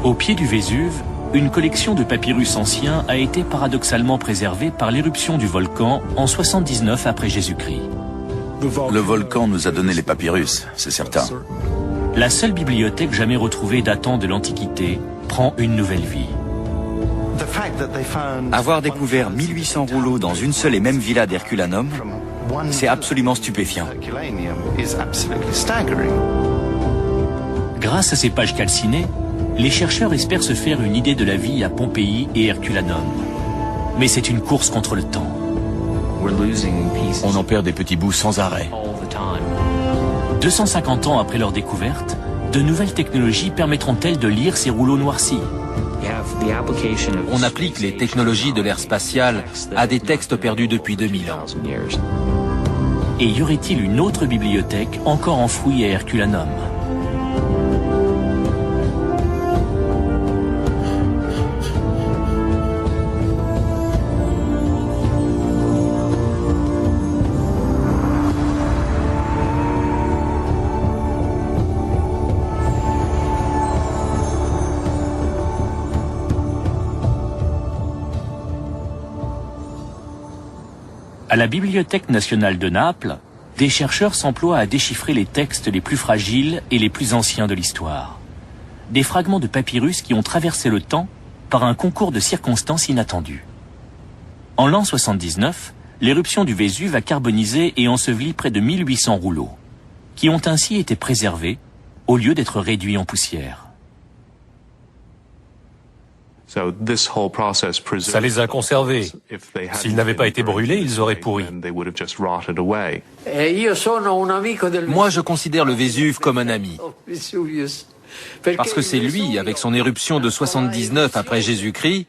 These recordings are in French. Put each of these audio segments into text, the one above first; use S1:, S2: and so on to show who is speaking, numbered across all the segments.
S1: Au pied du Vésuve, une collection de papyrus anciens a été paradoxalement préservée par l'éruption du volcan en 79 après Jésus-Christ.
S2: Le volcan nous a donné les papyrus, c'est certain.
S1: La seule bibliothèque jamais retrouvée datant de l'Antiquité prend une nouvelle vie.
S3: Avoir découvert 1800 rouleaux dans une seule et même villa d'Herculanum, c'est absolument stupéfiant.
S1: Grâce à ces pages calcinées, les chercheurs espèrent se faire une idée de la vie à Pompéi et Herculanum. Mais c'est une course contre le temps.
S4: On en perd des petits bouts sans arrêt.
S1: 250 ans après leur découverte, de nouvelles technologies permettront-elles de lire ces rouleaux noircis?
S4: On applique les technologies de l'ère spatiale à des textes perdus depuis 2000 ans.
S1: Et y aurait-il une autre bibliothèque encore enfouie à Herculanum? À la Bibliothèque nationale de Naples, des chercheurs s'emploient à déchiffrer les textes les plus fragiles et les plus anciens de l'histoire. Des fragments de papyrus qui ont traversé le temps par un concours de circonstances inattendues. En l'an 79, l'éruption du Vésuve a carbonisé et enseveli près de 1800 rouleaux, qui ont ainsi été préservés au lieu d'être réduits en poussière.
S5: Ça les a conservés. S'ils n'avaient pas été brûlés, ils auraient pourri.
S4: Moi, je considère le Vésuve comme un ami. Parce que c'est lui, avec son éruption de 79 après Jésus-Christ,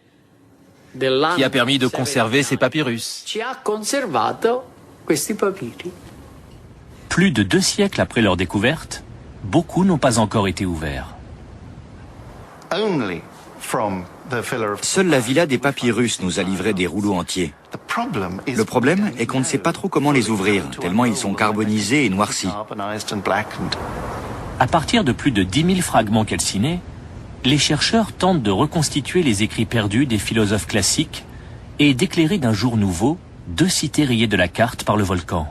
S4: qui a permis de conserver ces papyrus.
S1: Plus de 2 siècles après leur découverte, beaucoup n'ont pas encore été ouverts.
S3: Seule la villa des papyrus nous a livré des rouleaux entiers. Le problème est qu'on ne sait pas trop comment les ouvrir, tellement ils sont carbonisés et noircis.
S1: À partir de plus de 10 000 fragments calcinés, les chercheurs tentent de reconstituer les écrits perdus des philosophes classiques et d'éclairer d'un jour nouveau 2 cités rayées de la carte par le volcan.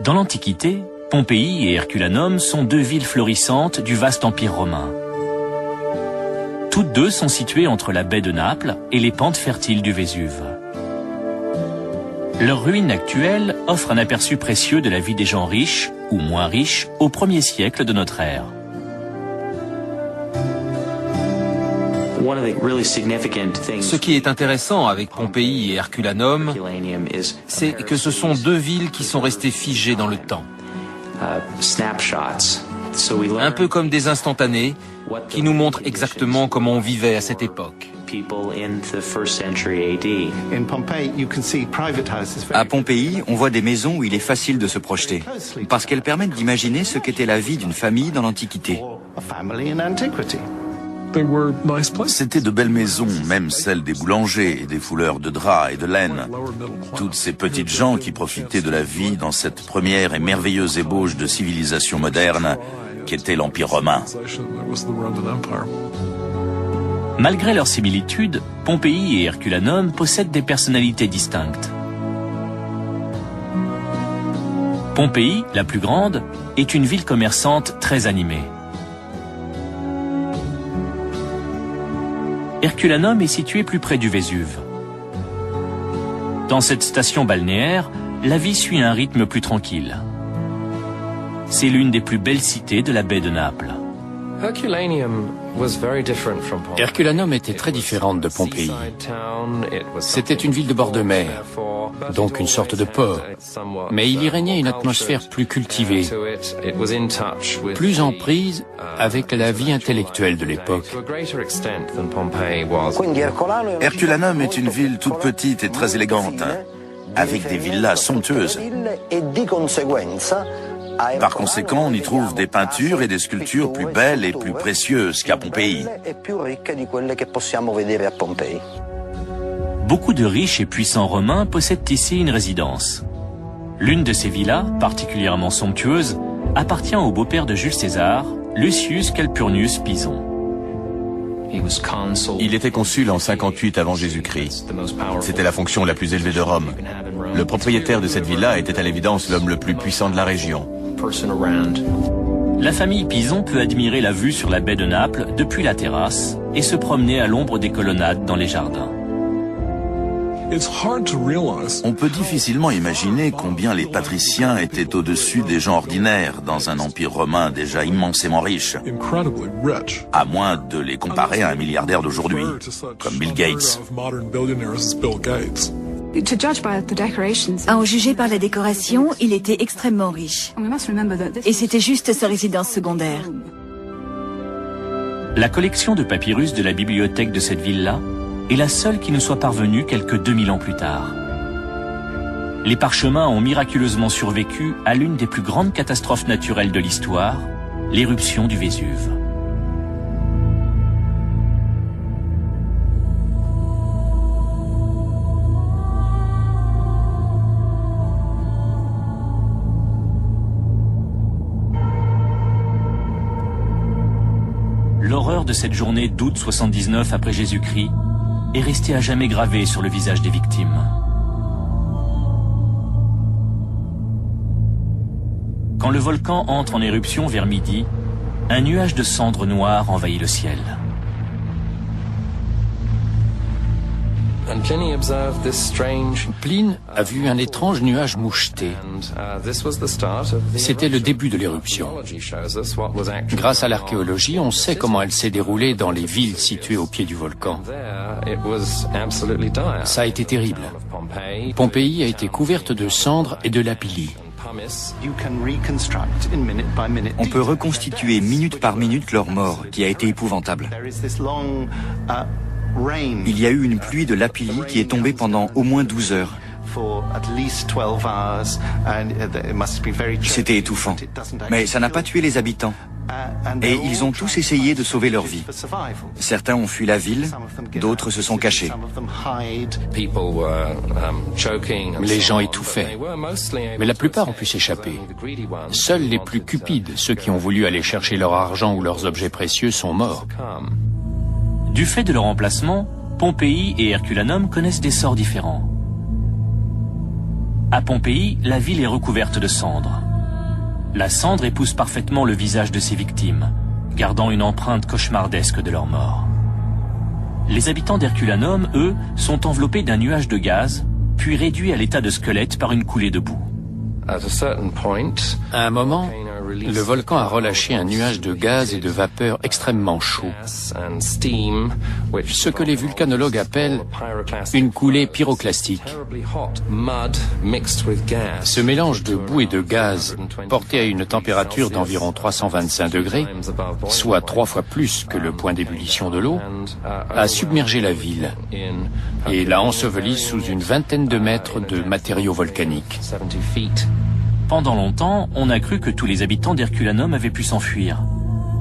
S1: Dans l'Antiquité, Pompéi et Herculanum sont 2 villes florissantes du vaste empire romain. Toutes 2 sont situées entre la baie de Naples et les pentes fertiles du Vésuve. Leurs ruines actuelles offrent un aperçu précieux de la vie des gens riches ou moins riches au 1er siècle de notre ère.
S4: Ce qui est intéressant avec Pompéi et Herculanum, c'est que ce sont 2 villes qui sont restées figées dans le temps. Un peu comme des instantanés qui nous montrent exactement comment on vivait à cette époque.
S3: À Pompéi, on voit des maisons où il est facile de se projeter, parce qu'elles permettent d'imaginer ce qu'était la vie d'une famille dans l'Antiquité.
S2: C'était de belles maisons, même celles des boulangers et des fouleurs de draps et de laine. Toutes ces petites gens qui profitaient de la vie dans cette première et merveilleuse ébauche de civilisation moderne qu'était l'Empire romain.
S1: Malgré leurs similitudes, Pompéi et Herculanum possèdent des personnalités distinctes. Pompéi, la plus grande, est une ville commerçante très animée. Herculanum est situé plus près du Vésuve. Dans cette station balnéaire, la vie suit un rythme plus tranquille. C'est l'une des plus belles cités de la baie de Naples.
S6: Herculanum était très différente de Pompéi. C'était une ville de bord de mer, donc une sorte de port. Mais il y régnait une atmosphère plus cultivée, plus en prise avec la vie intellectuelle de l'époque.
S2: Herculanum est une ville toute petite et très élégante, avec des villas somptueuses. Par conséquent, on y trouve des peintures et des sculptures plus belles et plus précieuses qu'à Pompéi.
S1: Beaucoup de riches et puissants Romains possèdent ici une résidence. L'une de ces villas, particulièrement somptueuse, appartient au beau-père de Jules César, Lucius Calpurnius Pison.
S7: Il était consul en 58 avant Jésus-Christ. C'était la fonction la plus élevée de Rome. Le propriétaire de cette villa était à l'évidence l'homme le plus puissant de la région.
S1: La famille Pison peut admirer la vue sur la baie de Naples depuis la terrasse et se promener à l'ombre des colonnades dans les jardins.
S2: On peut difficilement imaginer combien les patriciens étaient au-dessus des gens ordinaires dans un empire romain déjà immensément riche, à moins de les comparer à un milliardaire d'aujourd'hui, comme Bill Gates.
S8: À en juger par la décoration, il était extrêmement riche. Et c'était juste sa résidence secondaire.
S1: La collection de papyrus de la bibliothèque de cette ville-là est la seule qui nous soit parvenue quelques 2000 ans plus tard. Les parchemins ont miraculeusement survécu à l'une des plus grandes catastrophes naturelles de l'histoire, l'éruption du Vésuve. L'horreur de cette journée d'août 79 après Jésus-Christ est restée à jamais gravée sur le visage des victimes. Quand le volcan entre en éruption vers midi, un nuage de cendres noires envahit le ciel.
S6: Pline a vu un étrange nuage moucheté. C'était le début de l'éruption. Grâce à l'archéologie, on sait comment elle s'est déroulée dans les villes situées au pied du volcan. Ça a été terrible. Pompéi a été couverte de cendres et de lapilli.
S3: On peut reconstituer minute par minute leur mort, qui a été épouvantable. Il y a eu une pluie de lapilli qui est tombée pendant au moins 12 heures. C'était étouffant. Mais ça n'a pas tué les habitants. Et ils ont tous essayé de sauver leur vie. Certains ont fui la ville, d'autres se sont cachés.
S6: Les gens étouffaient, mais la plupart ont pu s'échapper. Seuls les plus cupides, ceux qui ont voulu aller chercher leur argent ou leurs objets précieux, sont morts.
S1: Du fait de leur emplacement, Pompéi et Herculanum connaissent des sorts différents. À Pompéi, la ville est recouverte de cendres. La cendre épouse parfaitement le visage de ses victimes, gardant une empreinte cauchemardesque de leur mort. Les habitants d'Herculanum, eux, sont enveloppés d'un nuage de gaz, puis réduits à l'état de squelette par une coulée de boue.
S6: À un moment, le volcan a relâché un nuage de gaz et de vapeur extrêmement chaud, ce que les volcanologues appellent une coulée pyroclastique. Ce mélange de boue et de gaz, porté à une température d'environ 325 degrés, soit 3 fois plus que le point d'ébullition de l'eau, a submergé la ville et l'a ensevelie sous une vingtaine de mètres de matériaux volcaniques.
S1: Pendant longtemps, on a cru que tous les habitants d'Herculanum avaient pu s'enfuir.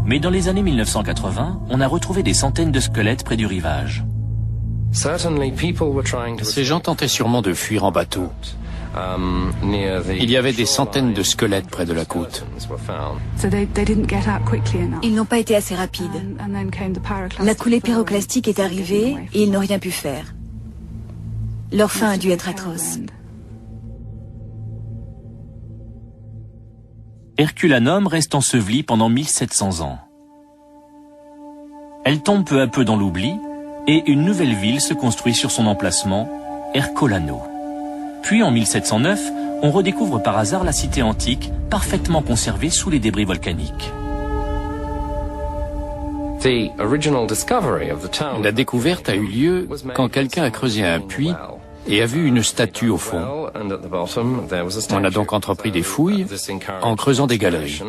S1: Mais dans les années 1980, on a retrouvé des centaines de squelettes près du rivage.
S6: Ces gens tentaient sûrement de fuir en bateau. Il y avait des centaines de squelettes près de la côte.
S8: Ils n'ont pas été assez rapides. La coulée pyroclastique est arrivée et ils n'ont rien pu faire. Leur fin a dû être atroce.
S1: Herculanum reste enseveli pendant 1700 ans. Elle tombe peu à peu dans l'oubli et une nouvelle ville se construit sur son emplacement, Ercolano. Puis en 1709, on redécouvre par hasard la cité antique parfaitement conservée sous les débris volcaniques.
S6: La découverte a eu lieu quand quelqu'un a creusé un puits et a vu une statue au fond. On a donc entrepris des fouilles en creusant des galeries.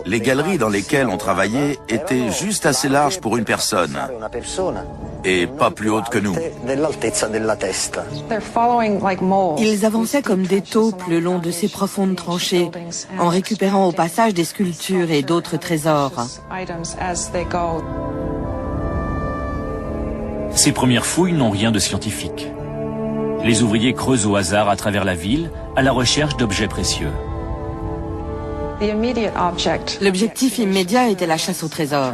S2: Les galeries dans lesquelles on travaillait étaient juste assez larges pour une personne et pas plus hautes que nous.
S9: Ils avançaient comme des taupes le long de ces profondes tranchées, en récupérant au passage des sculptures et d'autres trésors.
S1: Ces premières fouilles n'ont rien de scientifique. Les ouvriers creusent au hasard à travers la ville à la recherche d'objets précieux.
S9: L'objectif immédiat était la chasse au trésor.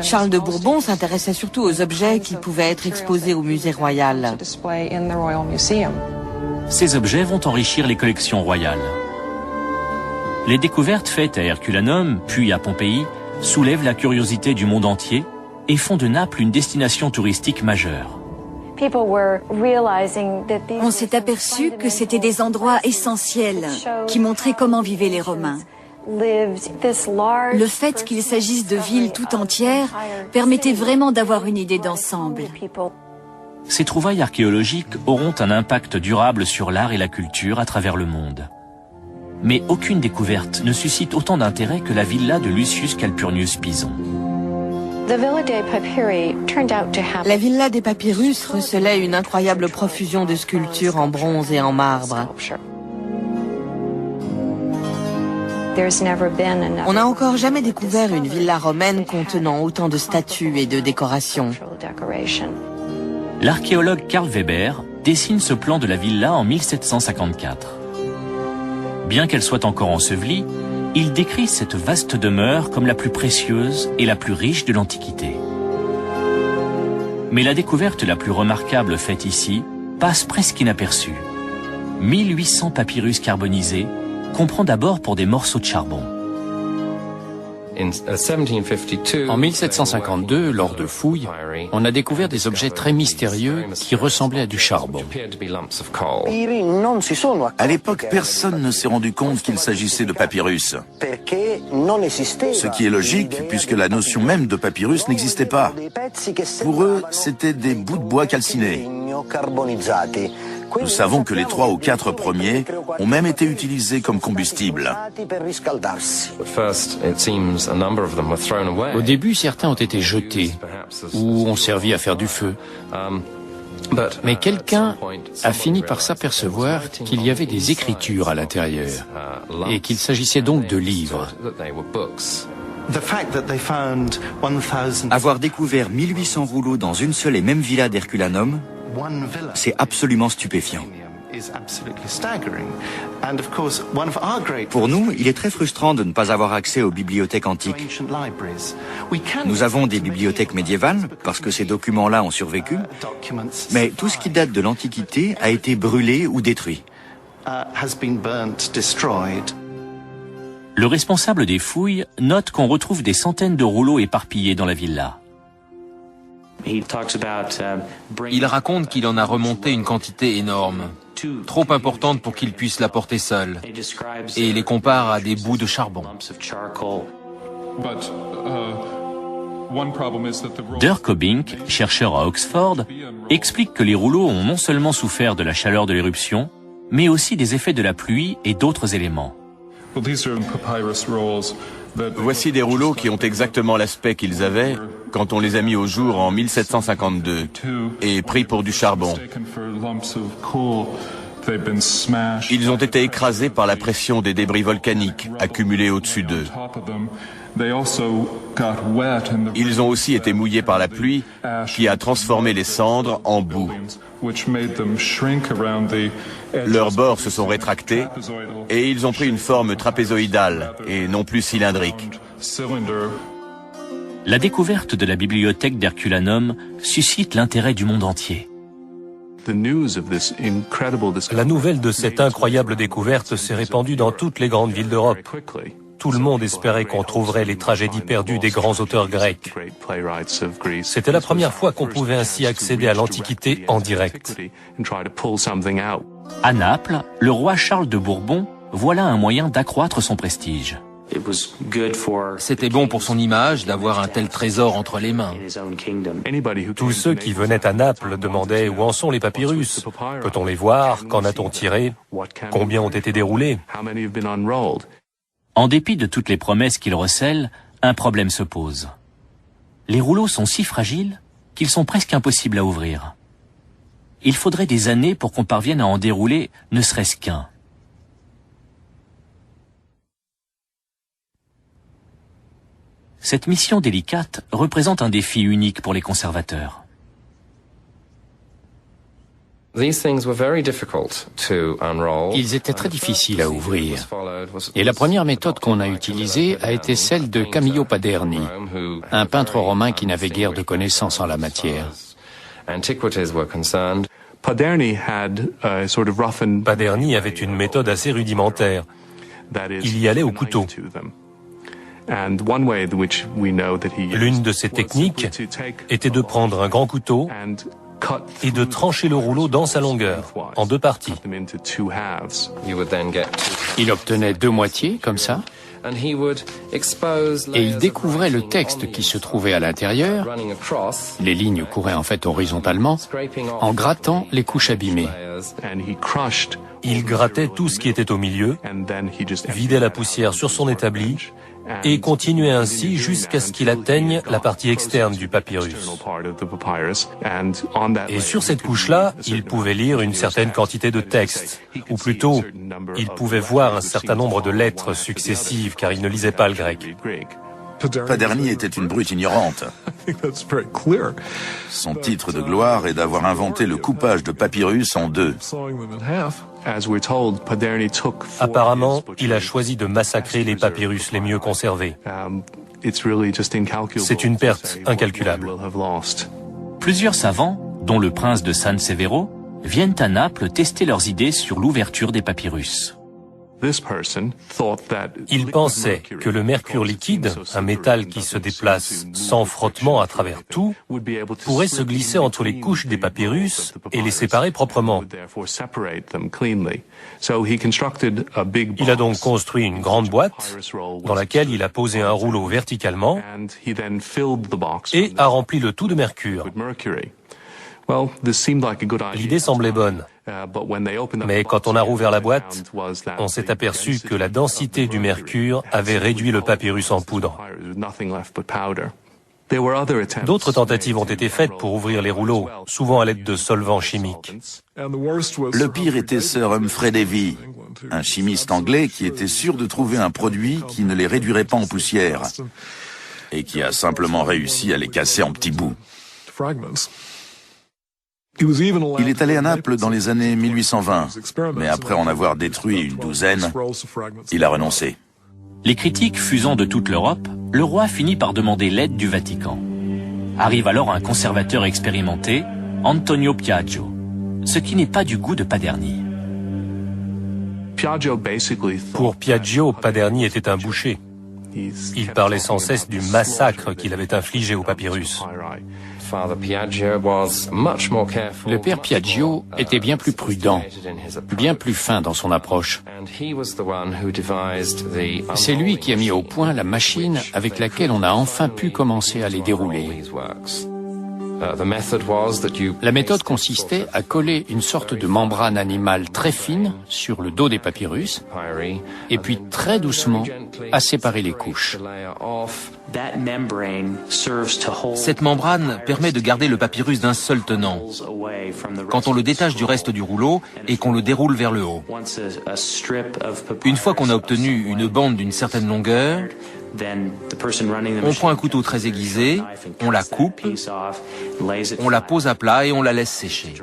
S9: Charles de Bourbon s'intéressait surtout aux objets qui pouvaient être exposés au musée royal.
S1: Ces objets vont enrichir les collections royales. Les découvertes faites à Herculanum, puis à Pompéi, soulèvent la curiosité du monde entier et font de Naples une destination touristique majeure.
S8: On s'est aperçu que c'était des endroits essentiels qui montraient comment vivaient les Romains. Le fait qu'il s'agisse de villes tout entières permettait vraiment d'avoir une idée d'ensemble.
S1: Ces trouvailles archéologiques auront un impact durable sur l'art et la culture à travers le monde. Mais aucune découverte ne suscite autant d'intérêt que la villa de Lucius Calpurnius Pison.
S9: La villa des papyrus recelait une incroyable profusion de sculptures en bronze et en marbre. On n'a encore jamais découvert une villa romaine contenant autant de statues et de décorations.
S1: L'archéologue Karl Weber dessine ce plan de la villa en 1754. Bien qu'elle soit encore ensevelie, il décrit cette vaste demeure comme la plus précieuse et la plus riche de l'Antiquité. Mais la découverte la plus remarquable faite ici passe presque inaperçue. 1800 papyrus carbonisés qu'on prend d'abord pour des morceaux de charbon.
S6: En 1752, lors de fouilles, on a découvert des objets très mystérieux qui ressemblaient à du charbon.
S2: À l'époque, personne ne s'est rendu compte qu'il s'agissait de papyrus. Ce qui est logique, puisque la notion même de papyrus n'existait pas. Pour eux, c'était des bouts de bois calcinés. Nous savons que les 3 ou 4 premiers ont même été utilisés comme combustible.
S6: Au début, certains ont été jetés ou ont servi à faire du feu. Mais quelqu'un a fini par s'apercevoir qu'il y avait des écritures à l'intérieur et qu'il s'agissait donc de livres.
S3: Avoir découvert 1800 rouleaux dans une seule et même villa d'Herculanum, c'est absolument stupéfiant. Pour nous, il est très frustrant de ne pas avoir accès aux bibliothèques antiques. Nous avons des bibliothèques médiévales, parce que ces documents-là ont survécu, mais tout ce qui date de l'Antiquité a été brûlé ou détruit.
S1: Le responsable des fouilles note qu'on retrouve des centaines de rouleaux éparpillés dans la villa.
S4: Il raconte qu'il en a remonté une quantité énorme, trop importante pour qu'il puisse la porter seul, et les compare à des bouts de charbon.
S1: Dirk Obink, chercheur à Oxford, explique que les rouleaux ont non seulement souffert de la chaleur de l'éruption, mais aussi des effets de la pluie et d'autres éléments.
S7: Voici des rouleaux qui ont exactement l'aspect qu'ils avaient quand on les a mis au jour en 1752 et pris pour du charbon. Ils ont été écrasés par la pression des débris volcaniques accumulés au-dessus d'eux. Ils ont aussi été mouillés par la pluie qui a transformé les cendres en boue. Leurs bords se sont rétractés et ils ont pris une forme trapézoïdale et non plus cylindrique.
S1: La découverte de la bibliothèque d'Herculanum suscite l'intérêt du monde entier.
S5: La nouvelle de cette incroyable découverte s'est répandue dans toutes les grandes villes d'Europe. Tout le monde espérait qu'on trouverait les tragédies perdues des grands auteurs grecs. C'était la première fois qu'on pouvait ainsi accéder à l'Antiquité en direct.
S1: À Naples, le roi Charles de Bourbon voit là un moyen d'accroître son prestige.
S4: C'était bon pour son image d'avoir un tel trésor entre les mains.
S5: Tous ceux qui venaient à Naples demandaient où en sont les papyrus. Peut-on les voir? Qu'en a-t-on tiré? Combien ont été déroulés?
S1: En dépit de toutes les promesses qu'il recèle, un problème se pose. Les rouleaux sont si fragiles qu'ils sont presque impossibles à ouvrir. Il faudrait des années pour qu'on parvienne à en dérouler ne serait-ce qu'un. Cette mission délicate représente un défi unique pour les conservateurs.
S6: Ils étaient très difficiles à ouvrir. Et la première méthode qu'on a utilisée a été celle de Camillo Paderni, un peintre romain qui n'avait guère de connaissances en la matière.
S5: Paderni avait une méthode assez rudimentaire. Il y allait au couteau. L'une de ses techniques était de prendre un grand couteau et de trancher le rouleau dans sa longueur, en deux parties.
S6: Il obtenait deux moitiés, comme ça, et il découvrait le texte qui se trouvait à l'intérieur, les lignes couraient en fait horizontalement, en grattant les couches abîmées.
S5: Il grattait tout ce qui était au milieu, vidait la poussière sur son établi, et continuait ainsi jusqu'à ce qu'il atteigne la partie externe du papyrus. Et sur cette couche-là, il pouvait lire une certaine quantité de texte, ou plutôt, il pouvait voir un certain nombre de lettres successives, car il ne lisait pas le grec.
S2: Paderni était une brute ignorante. Son titre de gloire est d'avoir inventé le coupage de papyrus en deux.
S5: Apparemment, il a choisi de massacrer les papyrus les mieux conservés. C'est une perte incalculable.
S1: Plusieurs savants, dont le prince de San Severo, viennent à Naples tester leurs idées sur l'ouverture des papyrus.
S5: Il pensait que le mercure liquide, un métal qui se déplace sans frottement à travers tout, pourrait se glisser entre les couches des papyrus et les séparer proprement. Il a donc construit une grande boîte dans laquelle il a posé un rouleau verticalement et a rempli le tout de mercure. L'idée semblait bonne. Mais quand on a rouvert la boîte, on s'est aperçu que la densité du mercure avait réduit le papyrus en poudre. D'autres tentatives ont été faites pour ouvrir les rouleaux, souvent à l'aide de solvants chimiques.
S2: Le pire était Sir Humphrey Davy, un chimiste anglais qui était sûr de trouver un produit qui ne les réduirait pas en poussière et qui a simplement réussi à les casser en petits bouts. Il est allé à Naples dans les années 1820, mais après en avoir détruit une douzaine, il a renoncé.
S1: Les critiques fusant de toute l'Europe, le roi finit par demander l'aide du Vatican. Arrive alors un conservateur expérimenté, Antonio Piaggio, ce qui n'est pas du goût de Paderni.
S5: Pour Piaggio, Paderni était un boucher. Il parlait sans cesse du massacre qu'il avait infligé au papyrus.
S6: Le père Piaggio était bien plus prudent, bien plus fin dans son approche. C'est lui qui a mis au point la machine avec laquelle on a enfin pu commencer à les dérouler. La méthode consistait à coller une sorte de membrane animale très fine sur le dos des papyrus et puis très doucement à séparer les couches.
S4: Cette membrane permet de garder le papyrus d'un seul tenant quand on le détache du reste du rouleau et qu'on le déroule vers le haut. Une fois qu'on a obtenu une bande d'une certaine longueur, on prend un couteau très aiguisé, on la coupe, on la pose à plat et on la laisse sécher.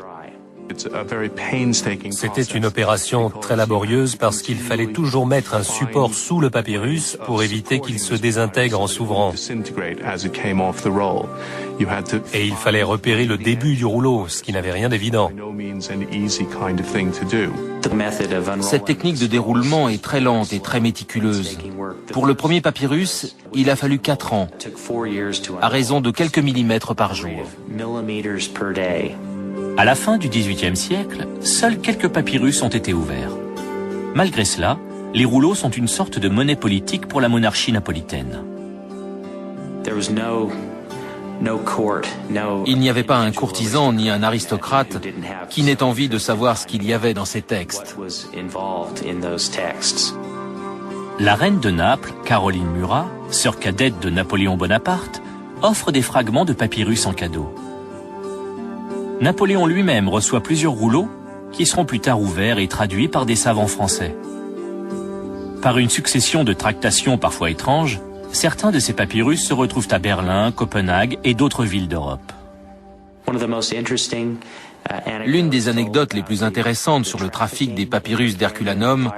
S5: C'était une opération très laborieuse parce qu'il fallait toujours mettre un support sous le papyrus pour éviter qu'il se désintègre en s'ouvrant. Et il fallait repérer le début du rouleau, ce qui n'avait rien d'évident.
S4: Cette technique de déroulement est très lente et très méticuleuse. Pour le premier papyrus, il a fallu 4 ans, à raison de quelques millimètres par jour.
S1: À la fin du XVIIIe siècle, seuls quelques papyrus ont été ouverts. Malgré cela, les rouleaux sont une sorte de monnaie politique pour la monarchie napolitaine.
S4: Il n'y avait pas un courtisan ni un aristocrate qui n'ait envie de savoir ce qu'il y avait dans ces textes.
S1: La reine de Naples, Caroline Murat, sœur cadette de Napoléon Bonaparte, offre des fragments de papyrus en cadeau. Napoléon lui-même reçoit plusieurs rouleaux qui seront plus tard ouverts et traduits par des savants français. Par une succession de tractations parfois étranges, certains de ces papyrus se retrouvent à Berlin, Copenhague et d'autres villes d'Europe.
S4: L'une des anecdotes les plus intéressantes sur le trafic des papyrus d'Herculanum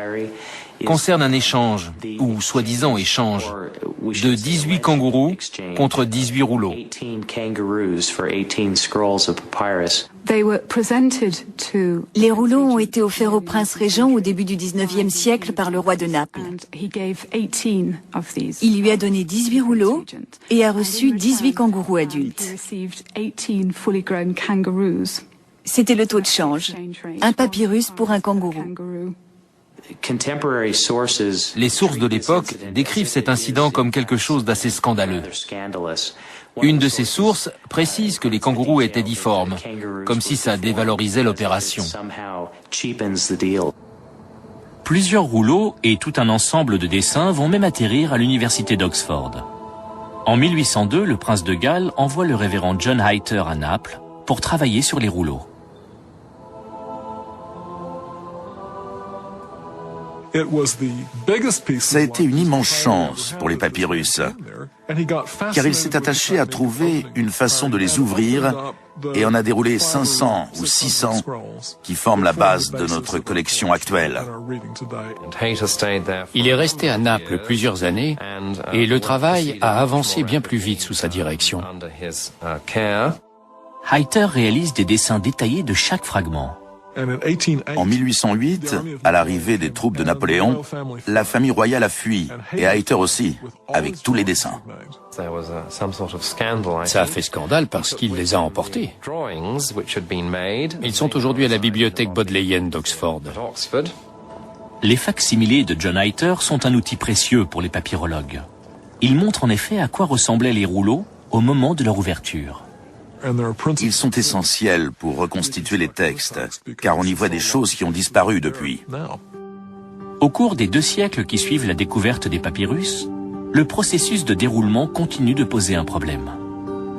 S4: concerne un échange, ou soi-disant échange, de 18 kangourous contre 18 rouleaux.
S8: Les rouleaux ont été offerts au prince régent au début du 19e siècle par le roi de Naples. Il lui a donné 18 rouleaux et a reçu 18 kangourous adultes. C'était le taux de change. Un papyrus pour un kangourou.
S4: Les sources de l'époque décrivent cet incident comme quelque chose d'assez scandaleux. Une de ces sources précise que les kangourous étaient difformes, comme si ça dévalorisait l'opération.
S1: Plusieurs rouleaux et tout un ensemble de dessins vont même atterrir à l'université d'Oxford. En 1802, le prince de Galles envoie le révérend John Hayter à Naples pour travailler sur les rouleaux.
S2: Ça a été une immense chance pour les papyrus, car il s'est attaché à trouver une façon de les ouvrir et en a déroulé 500 ou 600 qui forment la base de notre collection actuelle.
S6: Il est resté à Naples plusieurs années et le travail a avancé bien plus vite sous sa direction.
S1: Hayter réalise des dessins détaillés de chaque fragment.
S2: En 1808, à l'arrivée des troupes de Napoléon, la famille royale a fui, et Hayter aussi, avec tous les dessins.
S6: Ça a fait scandale parce qu'il les a emportés. Ils sont aujourd'hui à la bibliothèque bodléienne d'Oxford.
S1: Les facsimilés de John Hayter sont un outil précieux pour les papyrologues. Ils montrent en effet à quoi ressemblaient les rouleaux au moment de leur ouverture.
S2: Ils sont essentiels pour reconstituer les textes, car on y voit des choses qui ont disparu depuis.
S1: Au cours des 2 siècles qui suivent la découverte des papyrus, le processus de déroulement continue de poser un problème.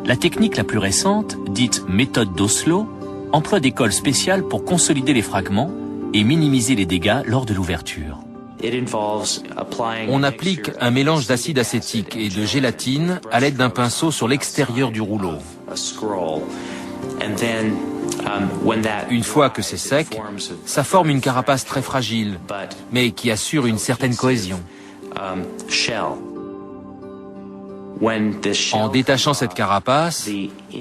S1: La technique la plus récente, dite méthode d'Oslo, emploie des colles spéciales pour consolider les fragments et minimiser les dégâts lors de l'ouverture.
S4: On applique un mélange d'acide acétique et de gélatine à l'aide d'un pinceau sur l'extérieur du rouleau. Une fois que c'est sec, ça forme une carapace très fragile, mais qui assure une certaine cohésion. En détachant cette carapace,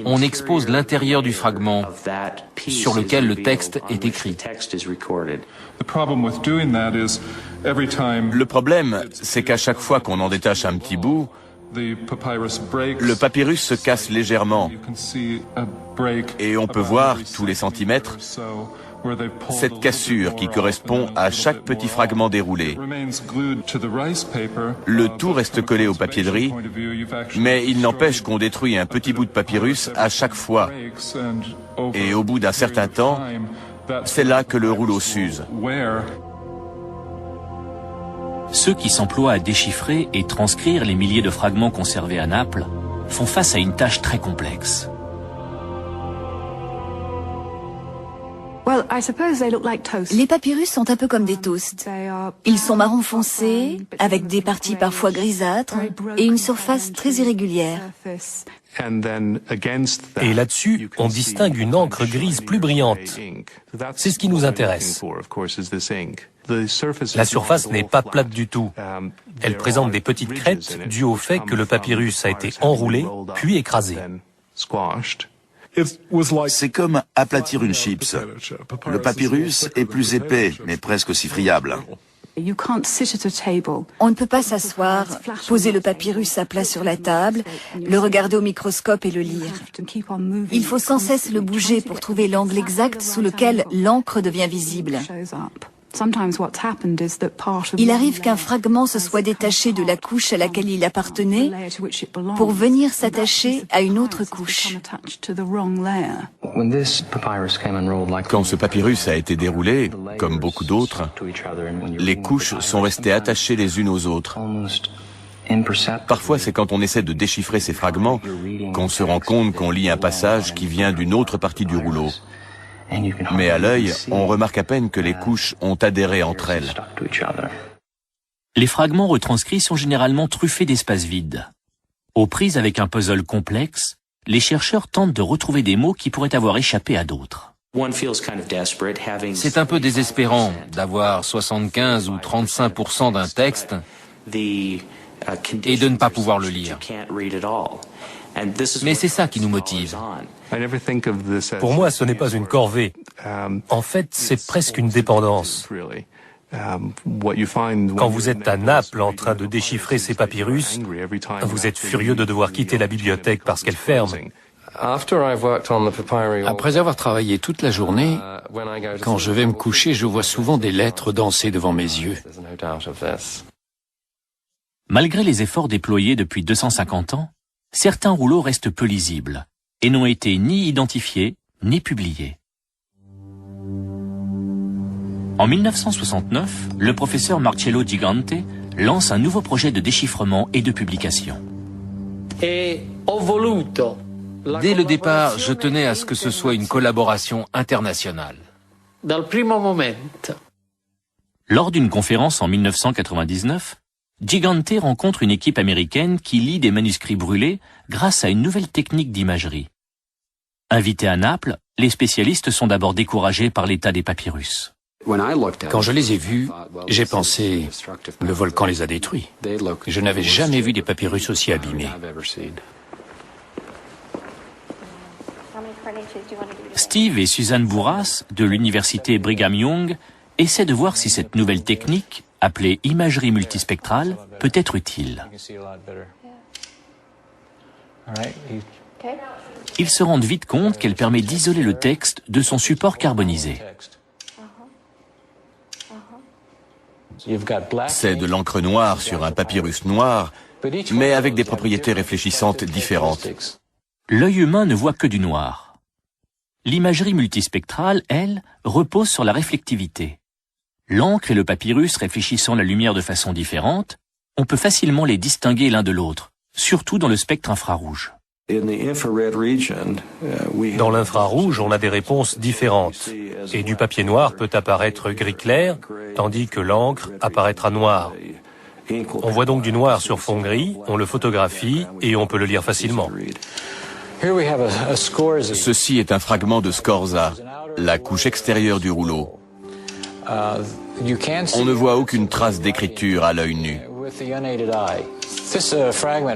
S4: on expose l'intérieur du fragment sur lequel le texte est écrit.
S7: Le problème, c'est qu'à chaque fois qu'on en détache un petit bout, le papyrus se casse légèrement et on peut voir, tous les centimètres, cette cassure qui correspond à chaque petit fragment déroulé. Le tout reste collé au papier de riz, mais il n'empêche qu'on détruit un petit bout de papyrus à chaque fois. Et au bout d'un certain temps, c'est là que le rouleau s'use.
S1: Ceux qui s'emploient à déchiffrer et transcrire les milliers de fragments conservés à Naples font face à une tâche très complexe.
S8: Les papyrus sont un peu comme des toasts. Ils sont marron foncé, avec des parties parfois grisâtres et une surface très irrégulière.
S5: Et là-dessus, on distingue une encre grise plus brillante. C'est ce qui nous intéresse. La surface n'est pas plate du tout. Elle présente des petites crêtes dues au fait que le papyrus a été enroulé puis écrasé.
S2: C'est comme aplatir une chips. Le papyrus est plus épais, mais presque aussi friable.
S8: On ne peut pas s'asseoir, poser le papyrus à plat sur la table, le regarder au microscope et le lire. Il faut sans cesse le bouger pour trouver l'angle exact sous lequel l'encre devient visible. Il arrive qu'un fragment se soit détaché de la couche à laquelle il appartenait pour venir s'attacher à une autre couche.
S7: Quand ce papyrus a été déroulé, comme beaucoup d'autres, les couches sont restées attachées les unes aux autres. Parfois, c'est quand on essaie de déchiffrer ces fragments qu'on se rend compte qu'on lit un passage qui vient d'une autre partie du rouleau. Mais à l'œil, on remarque à peine que les couches ont adhéré entre elles.
S1: Les fragments retranscrits sont généralement truffés d'espaces vides. Aux prises avec un puzzle complexe, les chercheurs tentent de retrouver des mots qui pourraient avoir échappé à d'autres.
S4: C'est un peu désespérant d'avoir 75 ou 35% d'un texte et de ne pas pouvoir le lire. Mais c'est ça qui nous motive.
S5: Pour moi, ce n'est pas une corvée. En fait, c'est presque une dépendance. Quand vous êtes à Naples en train de déchiffrer ces papyrus, vous êtes furieux de devoir quitter la bibliothèque parce qu'elle ferme.
S6: Après avoir travaillé toute la journée, quand je vais me coucher, je vois souvent des lettres danser devant mes yeux.
S1: Malgré les efforts déployés depuis 250 ans, certains rouleaux restent peu lisibles et n'ont été ni identifiés ni publiés. En 1969, le professeur Marcello Gigante lance un nouveau projet de déchiffrement et de publication.
S4: Dès le départ, je tenais à ce que ce soit une collaboration internationale.
S1: Lors d'une conférence en 1999, Gigante rencontre une équipe américaine qui lit des manuscrits brûlés grâce à une nouvelle technique d'imagerie. Invités à Naples, les spécialistes sont d'abord découragés par l'état des papyrus.
S6: Quand je les ai vus, j'ai pensé, le volcan les a détruits. Je n'avais jamais vu des papyrus aussi abîmés.
S1: Steve et Suzanne Bourras, de l'université Brigham Young, essaient de voir si cette nouvelle technique, appelée imagerie multispectrale, peut être utile. Ils se rendent vite compte qu'elle permet d'isoler le texte de son support carbonisé.
S7: C'est de l'encre noire sur un papyrus noir, mais avec des propriétés réfléchissantes différentes.
S1: L'œil humain ne voit que du noir. L'imagerie multispectrale, elle, repose sur la réflectivité. L'encre et le papyrus réfléchissant la lumière de façon différente, on peut facilement les distinguer l'un de l'autre, surtout dans le spectre infrarouge.
S5: Dans l'infrarouge, on a des réponses différentes. Et du papier noir peut apparaître gris clair, tandis que l'encre apparaîtra noir. On voit donc du noir sur fond gris, on le photographie et on peut le lire facilement.
S7: Ceci est un fragment de scorza, la couche extérieure du rouleau. On ne voit aucune trace d'écriture à l'œil nu.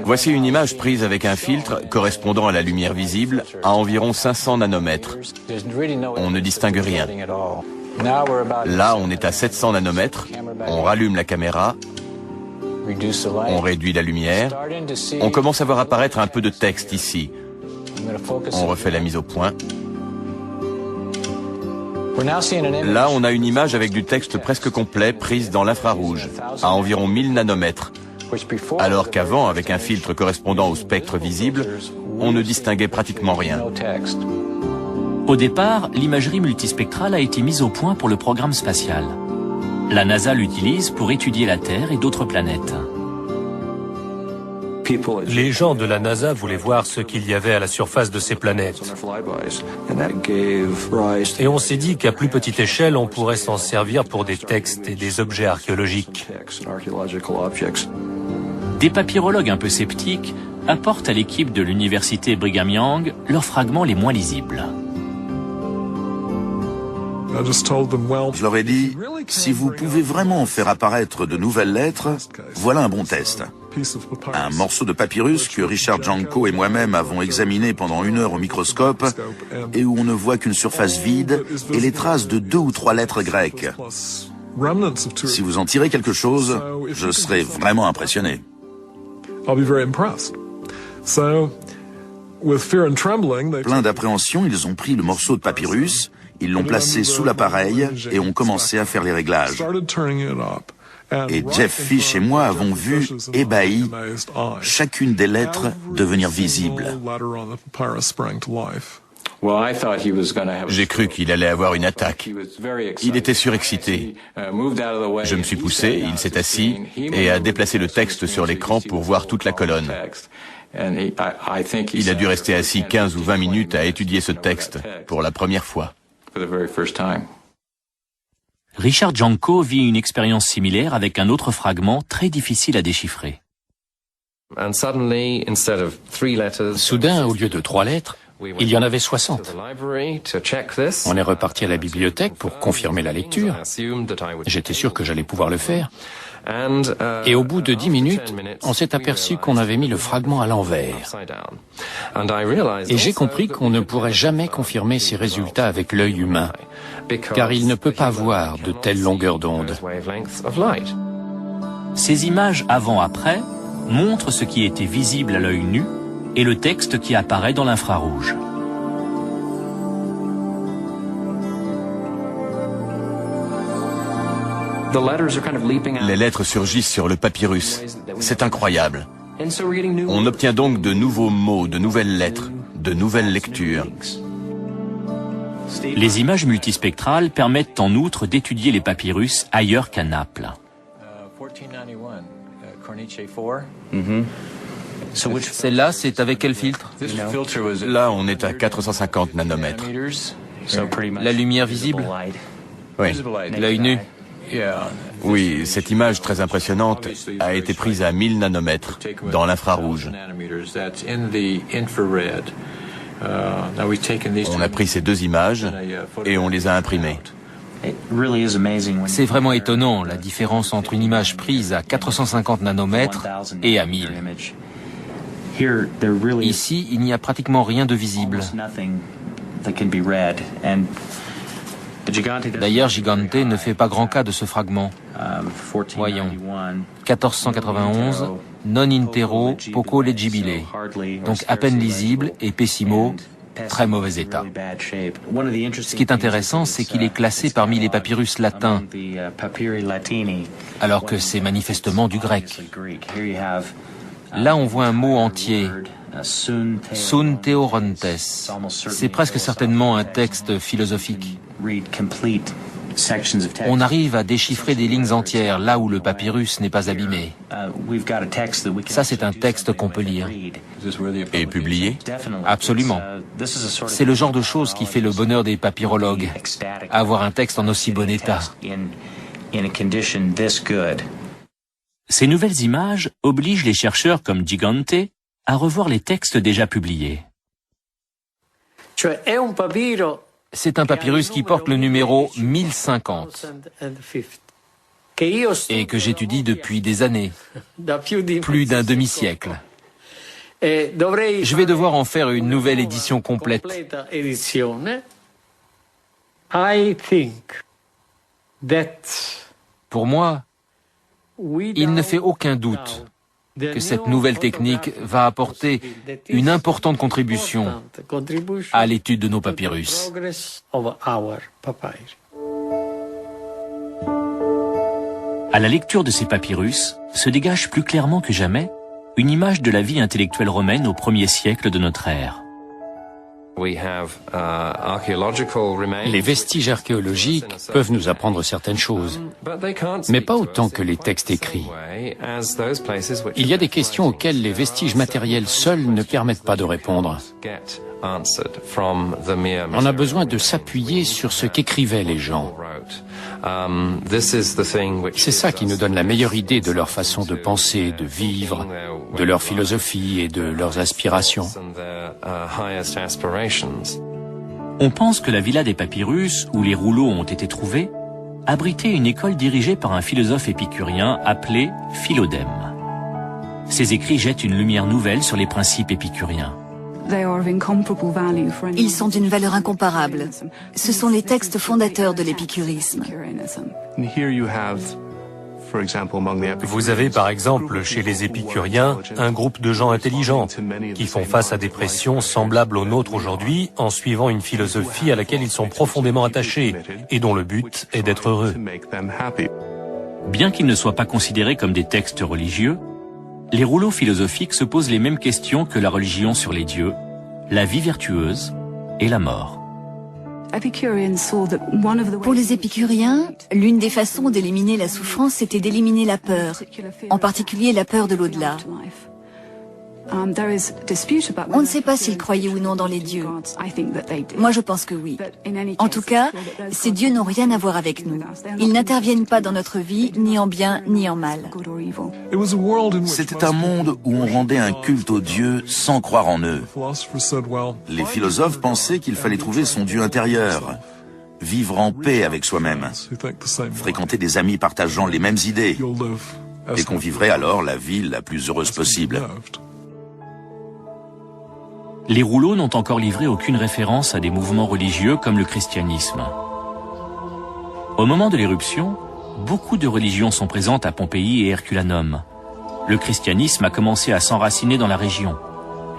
S7: Voici une image prise avec un filtre correspondant à la lumière visible à environ 500 nanomètres. On ne distingue rien. Là, on est à 700 nanomètres. On rallume la caméra. On réduit la lumière. On commence à voir apparaître un peu de texte ici. On refait la mise au point. Là, on a une image avec du texte presque complet prise dans l'infrarouge, à environ 1000 nanomètres. Alors qu'avant, avec un filtre correspondant au spectre visible, on ne distinguait pratiquement rien.
S1: Au départ, l'imagerie multispectrale a été mise au point pour le programme spatial. La NASA l'utilise pour étudier la Terre et d'autres planètes.
S5: Les gens de la NASA voulaient voir ce qu'il y avait à la surface de ces planètes. Et on s'est dit qu'à plus petite échelle, on pourrait s'en servir pour des textes et des objets archéologiques.
S1: Des papyrologues un peu sceptiques apportent à l'équipe de l'université Brigham Young leurs fragments les moins lisibles.
S2: Je leur ai dit, si vous pouvez vraiment faire apparaître de nouvelles lettres, voilà un bon test. Un morceau de papyrus que Richard Janko et moi-même avons examiné pendant 1 heure au microscope et où on ne voit qu'une surface vide et les traces de 2 ou 3 lettres grecques. Si vous en tirez quelque chose, je serai vraiment impressionné. Plein d'appréhension, ils ont pris le morceau de papyrus, ils l'ont placé sous l'appareil et ont commencé à faire les réglages. Et Jeff Fish et moi avons vu, ébahis, chacune des lettres devenir visible.
S7: J'ai cru qu'il allait avoir une attaque. Il était surexcité. Je me suis poussé, il s'est assis et a déplacé le texte sur l'écran pour voir toute la colonne. Il a dû rester assis 15 ou 20 minutes à étudier ce texte pour la première fois.
S1: Richard Janko vit une expérience similaire avec un autre fragment très difficile à déchiffrer.
S6: Soudain, au lieu de 3 lettres, Il y en avait 60. On est reparti à la bibliothèque pour confirmer la lecture. J'étais sûr que j'allais pouvoir le faire. Et au bout de 10 minutes, on s'est aperçu qu'on avait mis le fragment à l'envers. Et j'ai compris qu'on ne pourrait jamais confirmer ces résultats avec l'œil humain, car il ne peut pas voir de telles longueurs d'onde.
S1: Ces images avant-après montrent ce qui était visible à l'œil nu et le texte qui apparaît dans l'infrarouge.
S7: Les lettres surgissent sur le papyrus. C'est incroyable. On obtient donc de nouveaux mots, de nouvelles lettres, de nouvelles lectures.
S1: Les images multispectrales permettent en outre d'étudier les papyrus ailleurs qu'à Naples.
S4: Celle-là, c'est avec quel filtre?
S7: Là, on est à 450 nanomètres.
S4: La lumière visible?
S7: Oui.
S4: L'œil nu?
S7: Oui, cette image très impressionnante a été prise à 1000 nanomètres dans l'infrarouge. On a pris ces deux images et on les a imprimées.
S4: C'est vraiment étonnant, la différence entre une image prise à 450 nanomètres et à 1000. Ici, il n'y a pratiquement rien de visible. D'ailleurs, Gigante ne fait pas grand cas de ce fragment. Voyons. 1491, non intero, poco legibile. Donc à peine lisible et pessimo, très mauvais état. Ce qui est intéressant, c'est qu'il est classé parmi les papyrus latins, alors que c'est manifestement du grec. Là, on voit un mot entier, sun theorontes. C'est presque certainement un texte philosophique. On arrive à déchiffrer des lignes entières là où le papyrus n'est pas abîmé. Ça, c'est un texte qu'on peut lire.
S7: Et publié?
S4: Absolument. C'est le genre de choses qui fait le bonheur des papyrologues, avoir un texte en aussi bon état.
S1: Ces nouvelles images obligent les chercheurs comme Gigante à revoir les textes déjà publiés.
S4: C'est un papyrus qui porte le numéro 1050 et que j'étudie depuis des années, plus d'un demi-siècle. Je vais devoir en faire une nouvelle édition complète. Pour moi, il ne fait aucun doute que cette nouvelle technique va apporter une importante contribution à l'étude de nos papyrus.
S1: À la lecture de ces papyrus, se dégage plus clairement que jamais une image de la vie intellectuelle romaine au 1er siècle de notre ère.
S6: Les vestiges archéologiques peuvent nous apprendre certaines choses, mais pas autant que les textes écrits. Il y a des questions auxquelles les vestiges matériels seuls ne permettent pas de répondre. On a besoin de s'appuyer sur ce qu'écrivaient les gens. C'est ça qui nous donne la meilleure idée de leur façon de penser, de vivre, de leur philosophie et de leurs aspirations.
S1: On pense que la villa des papyrus, où les rouleaux ont été trouvés, abritait une école dirigée par un philosophe épicurien appelé Philodème. Ses écrits jettent une lumière nouvelle sur les principes épicuriens.
S8: Ils sont d'une valeur incomparable. Ce sont les textes fondateurs de l'épicurisme.
S5: Vous avez par exemple chez les épicuriens un groupe de gens intelligents qui font face à des pressions semblables aux nôtres aujourd'hui en suivant une philosophie à laquelle ils sont profondément attachés et dont le but est d'être heureux.
S1: Bien qu'ils ne soient pas considérés comme des textes religieux, les rouleaux philosophiques se posent les mêmes questions que la religion sur les dieux, la vie vertueuse et la mort.
S8: Pour les épicuriens, l'une des façons d'éliminer la souffrance était d'éliminer la peur, en particulier la peur de l'au-delà. On ne sait pas s'ils croyaient ou non dans les dieux. Moi, je pense que oui. En tout cas, ces dieux n'ont rien à voir avec nous. Ils n'interviennent pas dans notre vie, ni en bien, ni en mal.
S2: C'était un monde où on rendait un culte aux dieux sans croire en eux. Les philosophes pensaient qu'il fallait trouver son Dieu intérieur, vivre en paix avec soi-même, fréquenter des amis partageant les mêmes idées, et qu'on vivrait alors la vie la plus heureuse possible.
S1: Les rouleaux n'ont encore livré aucune référence à des mouvements religieux comme le christianisme. Au moment de l'éruption, beaucoup de religions sont présentes à Pompéi et Herculanum. Le christianisme a commencé à s'enraciner dans la région.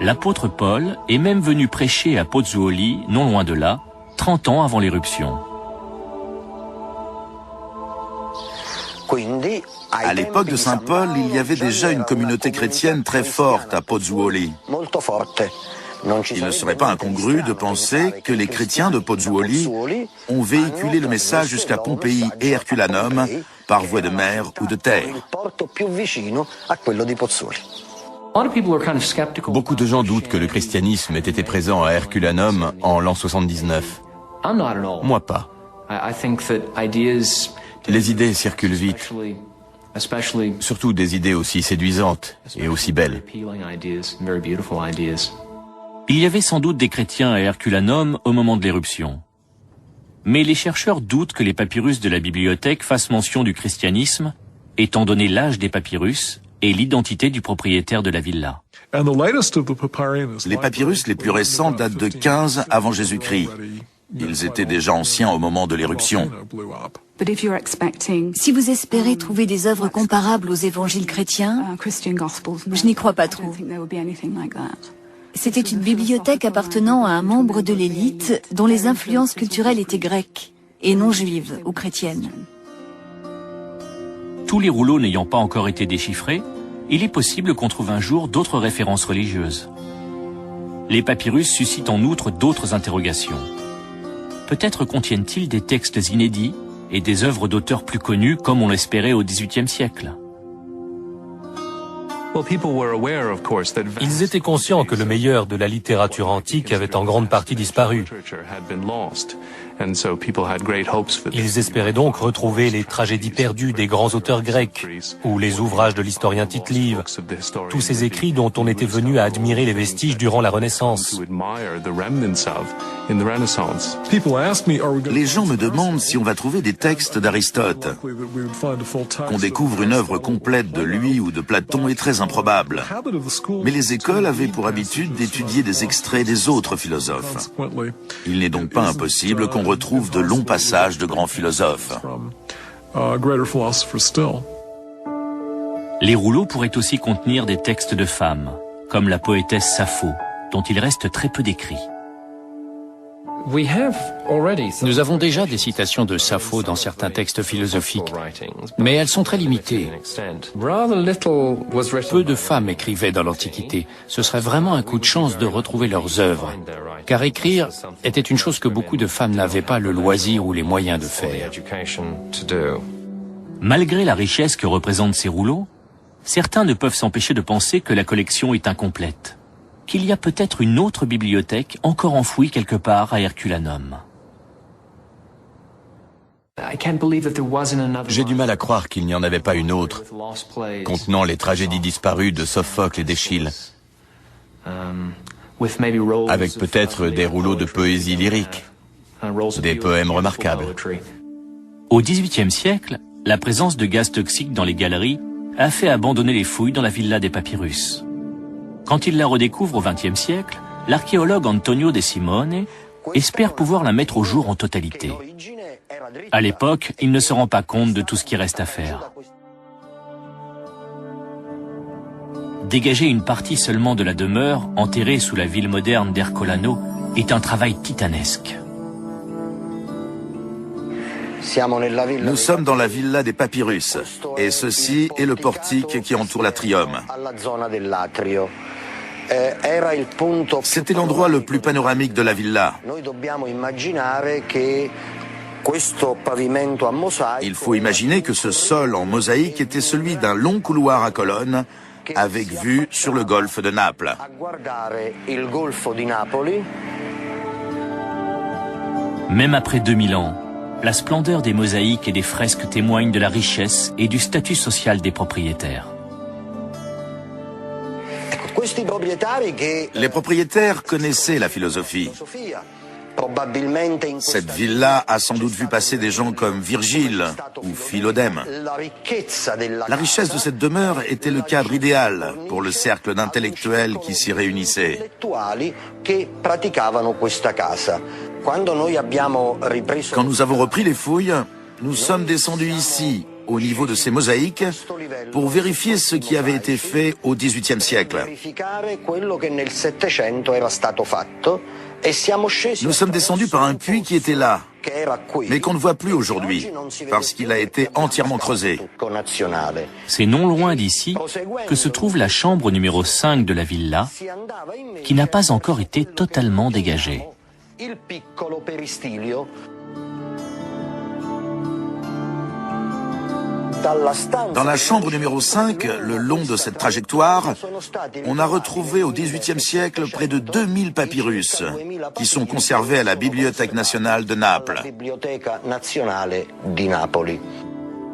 S1: L'apôtre Paul est même venu prêcher à Pozzuoli, non loin de là, 30 ans avant l'éruption.
S2: À l'époque de Saint Paul, il y avait déjà une communauté chrétienne très forte à Pozzuoli. Il ne serait pas incongru de penser que les chrétiens de Pozzuoli ont véhiculé le message jusqu'à Pompéi et Herculanum par voie de mer ou de terre.
S7: Beaucoup de gens doutent que le christianisme ait été présent à Herculanum en l'an 79. Moi pas. Les idées circulent vite, surtout des idées aussi séduisantes et aussi belles.
S1: Il y avait sans doute des chrétiens à Herculanum au moment de l'éruption. Mais les chercheurs doutent que les papyrus de la bibliothèque fassent mention du christianisme, étant donné l'âge des papyrus et l'identité du propriétaire de la villa.
S2: Les papyrus les plus récents datent de 15 avant Jésus-Christ. Ils étaient déjà anciens au moment de l'éruption.
S8: Si vous espérez trouver des œuvres comparables aux évangiles chrétiens, je n'y crois pas trop. C'était une bibliothèque appartenant à un membre de l'élite dont les influences culturelles étaient grecques et non juives ou chrétiennes.
S1: Tous les rouleaux n'ayant pas encore été déchiffrés, il est possible qu'on trouve un jour d'autres références religieuses. Les papyrus suscitent en outre d'autres interrogations. Peut-être contiennent-ils des textes inédits et des œuvres d'auteurs plus connus comme on l'espérait au XVIIIe siècle.
S5: Ils étaient conscients que le meilleur de la littérature antique avait en grande partie disparu. Ils espéraient donc retrouver les tragédies perdues des grands auteurs grecs ou les ouvrages de l'historien Tite-Live, tous ces écrits dont on était venu à admirer les vestiges durant la Renaissance.
S2: Les gens me demandent si on va trouver des textes d'Aristote. Qu'on découvre une œuvre complète de lui ou de Platon est très improbable. Mais les écoles avaient pour habitude d'étudier des extraits des autres philosophes. Il n'est donc pas impossible qu'on retrouve de longs passages de grands philosophes.
S1: Les rouleaux pourraient aussi contenir des textes de femmes, comme la poétesse Sappho, dont il reste très peu d'écrits.
S6: Nous avons déjà des citations de Sappho dans certains textes philosophiques, mais elles sont très limitées. Peu de femmes écrivaient dans l'Antiquité. Ce serait vraiment un coup de chance de retrouver leurs œuvres, car écrire était une chose que beaucoup de femmes n'avaient pas le loisir ou les moyens de faire.
S1: Malgré la richesse que représentent ces rouleaux, certains ne peuvent s'empêcher de penser que la collection est incomplète, qu'il y a peut-être une autre bibliothèque encore enfouie quelque part à Herculanum.
S7: J'ai du mal à croire qu'il n'y en avait pas une autre, contenant les tragédies disparues de Sophocle et d'Échille, avec peut-être des rouleaux de poésie lyrique, des poèmes remarquables.
S1: Au XVIIIe siècle, la présence de gaz toxiques dans les galeries a fait abandonner les fouilles dans la villa des papyrus. Quand il la redécouvre au XXe siècle, l'archéologue Antonio De Simone espère pouvoir la mettre au jour en totalité. À l'époque, il ne se rend pas compte de tout ce qui reste à faire. Dégager une partie seulement de la demeure, enterrée sous la ville moderne d'Ercolano, est un travail titanesque.
S2: Nous sommes dans la villa des papyrus, et ceci est le portique qui entoure l'atrium. C'était l'endroit le plus panoramique de la villa. Il faut imaginer que ce sol en mosaïque était celui d'un long couloir à colonnes avec vue sur le golfe de Naples.
S1: Même après 2000 ans, la splendeur des mosaïques et des fresques témoigne de la richesse et du statut social des propriétaires.
S2: Les propriétaires connaissaient la philosophie. Cette ville-là a sans doute vu passer des gens comme Virgile ou Philodème. La richesse de cette demeure était le cadre idéal pour le cercle d'intellectuels qui s'y réunissaient. Quand nous avons repris les fouilles, nous sommes descendus ici, au niveau de ces mosaïques, pour vérifier ce qui avait été fait au XVIIIe siècle. Nous sommes descendus par un puits qui était là, mais qu'on ne voit plus aujourd'hui, parce qu'il a été entièrement creusé.
S1: C'est non loin d'ici que se trouve la chambre numéro 5 de la villa, qui n'a pas encore été totalement dégagée.
S2: Dans la chambre numéro 5, le long de cette trajectoire, on a retrouvé au XVIIIe siècle près de 2000 papyrus qui sont conservés à la Bibliothèque nationale de Naples.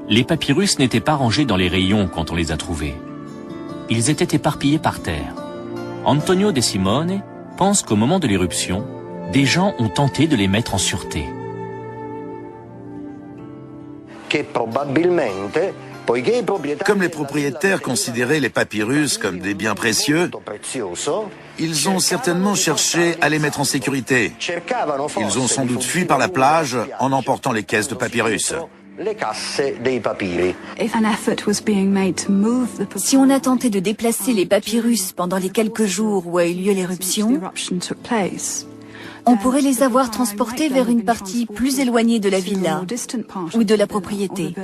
S1: Les papyrus n'étaient pas rangés dans les rayons quand on les a trouvés. Ils étaient éparpillés par terre. Antonio De Simone pense qu'au moment de l'éruption, des gens ont tenté de les mettre en sûreté.
S2: Comme les propriétaires considéraient les papyrus comme des biens précieux, ils ont certainement cherché à les mettre en sécurité. Ils ont sans doute fui par la plage en emportant les caisses de papyrus.
S8: Si on a tenté de déplacer les papyrus pendant les quelques jours où a eu lieu l'éruption, on pourrait les avoir transportés vers une partie plus éloignée de la villa ou de la propriété.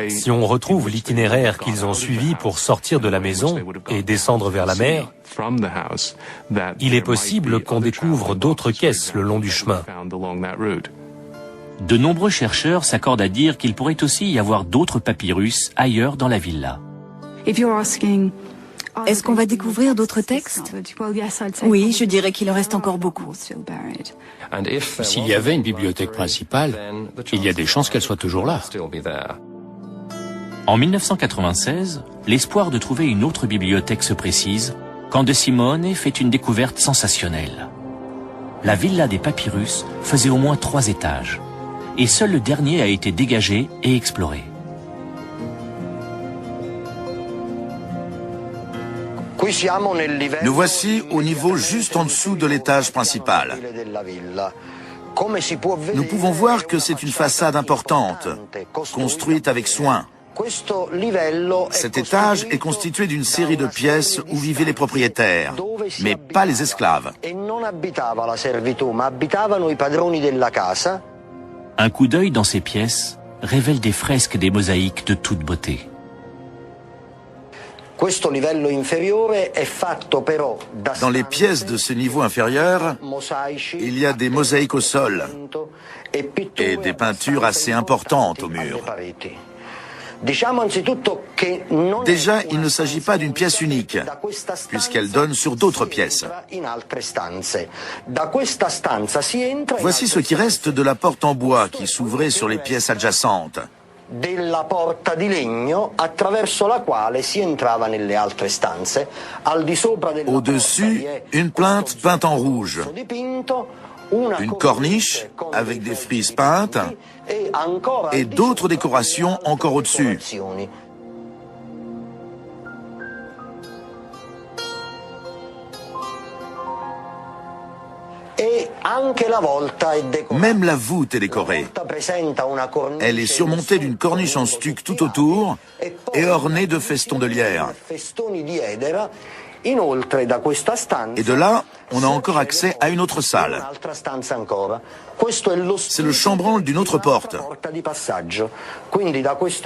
S5: Si on retrouve l'itinéraire qu'ils ont suivi pour sortir de la maison et descendre vers la mer, il est possible qu'on découvre d'autres caisses le long du chemin.
S1: De nombreux chercheurs s'accordent à dire qu'il pourrait aussi y avoir d'autres papyrus ailleurs dans la villa.
S8: Est-ce qu'on va découvrir d'autres textes? Oui, je dirais qu'il en reste encore beaucoup.
S6: S'il y avait une bibliothèque principale, il y a des chances qu'elle soit toujours là.
S1: En 1996, l'espoir de trouver une autre bibliothèque se précise quand De Simone fait une découverte sensationnelle. La villa des papyrus faisait au moins 3 étages, et seul le dernier a été dégagé et exploré.
S2: Nous voici au niveau juste en dessous de l'étage principal. Nous pouvons voir que c'est une façade importante, construite avec soin. Cet étage est constitué d'une série de pièces où vivaient les propriétaires, mais pas les esclaves.
S1: Un coup d'œil dans ces pièces révèle des fresques et des mosaïques de toute beauté.
S2: Dans les pièces de ce niveau inférieur, il y a des mosaïques au sol et des peintures assez importantes au mur. Déjà, il ne s'agit pas d'une pièce unique, puisqu'elle donne sur d'autres pièces. Voici ce qui reste de la porte en bois qui s'ouvrait sur les pièces adjacentes. Au-dessus, une plinthe peinte en rouge, une corniche avec des frises peintes et d'autres décorations encore au-dessus. Même la voûte est décorée. Elle est surmontée d'une corniche en stuc tout autour et ornée de festons de lierre. Et de là, on a encore accès à une autre salle. C'est le chambranle d'une autre porte.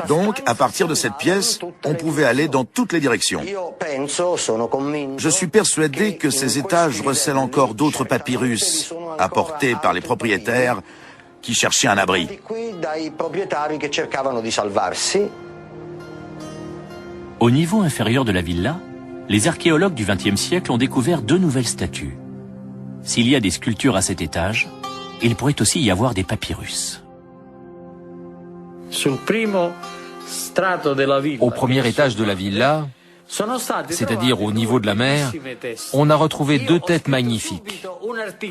S2: Donc, à partir de cette pièce, on pouvait aller dans toutes les directions. Je suis persuadé que ces étages recèlent encore d'autres papyrus apportés par les propriétaires qui cherchaient un abri.
S1: Au niveau inférieur de la villa, les archéologues du XXe siècle ont découvert 2 nouvelles statues. S'il y a des sculptures à cet étage, il pourrait aussi y avoir des papyrus.
S4: Au premier étage de la villa, c'est-à-dire au niveau de la mer, on a retrouvé 2 têtes magnifiques.